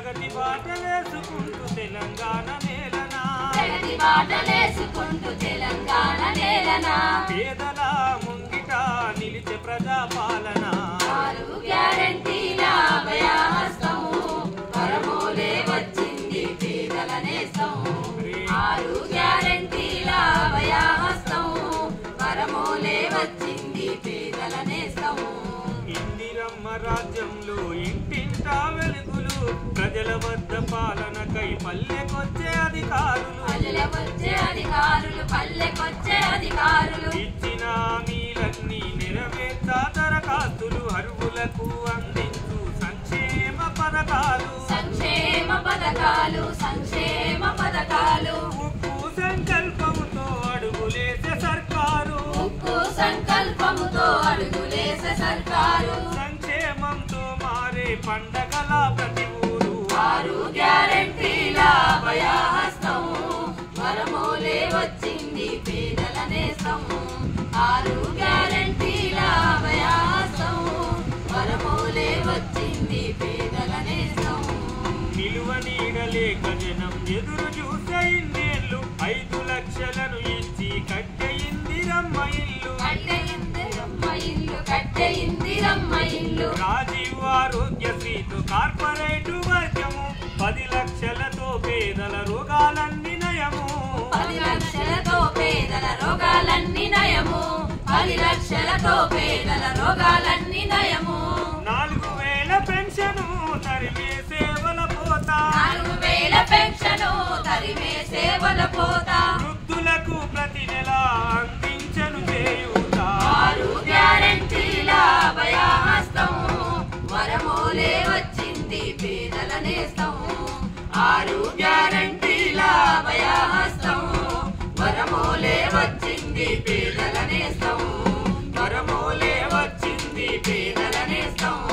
ప్రగతి బాటలేసుకుంటూ తెలంగాణ నేలనా ప్రగతి బాటలేసుకుంటూ తెలంగాణ నేలనా పేదల ముంగిట నిలిచే ప్రజాపాలన 6 గ్యారెంటీల అభయహస్తము వరమోలే వచ్చింది పేదల నేస్తము 6 గ్యారెంటీల అభయహస్తము వరమోలే వచ్చింది పేదల నేస్తము ఇందిరమ్మ రాజ్యంలో ఇంటింటా వెలుగులు ప్రజల వద్ద పాలనకై పల్లెకొచ్చే అధికారులు పల్లెకొచ్చే అధికారులు ఇచ్చిన హామీలన్నీ నెరవేర్చా దరఖాస్తులు అర్హులకు అందించు సంక్షేమ పథకాలు ఉక్కు సంకల్పముతో అడుగులేసే సర్కారు సంక్షేమంతో మారే పండగల ప్రతి ఊరు 6 గ్యారెంటీల అభయహస్తము వరమోలే వచ్చింది పేదల నేస్తము 6 గ్యారెంటీల అభయహస్తము వరమోలే వచ్చింది పేదల నేస్తము నిలువ నీడలేక జనం ఎదురు చూసే ఇన్నేళ్ళు 5 లక్షలను ఇచ్చి కట్టె ఇందిరమ్మ ఇల్లు రాజీవ్ ఆరోగ్యశ్రీతో కార్పొరేటు వర్గము 10 లక్షలతో పేదల రోగాలన్నీ నయము 10 లక్షలతో పేదల రోగాలన్నీ నయము 4000 పెన్షను తరిమే సేవల పోత వృద్ధులకు ప్రతి నెల అందించను చేయూత 6 గ్యారెంటీల అభయహస్తము వరమోలే వచ్చింది పేదల నేస్తము 6 గ్యారెంటీల అభయహస్తము వరమోలే వచ్చింది పేదల నేస్తము వరమోలే వచ్చింది పేదల నేస్తము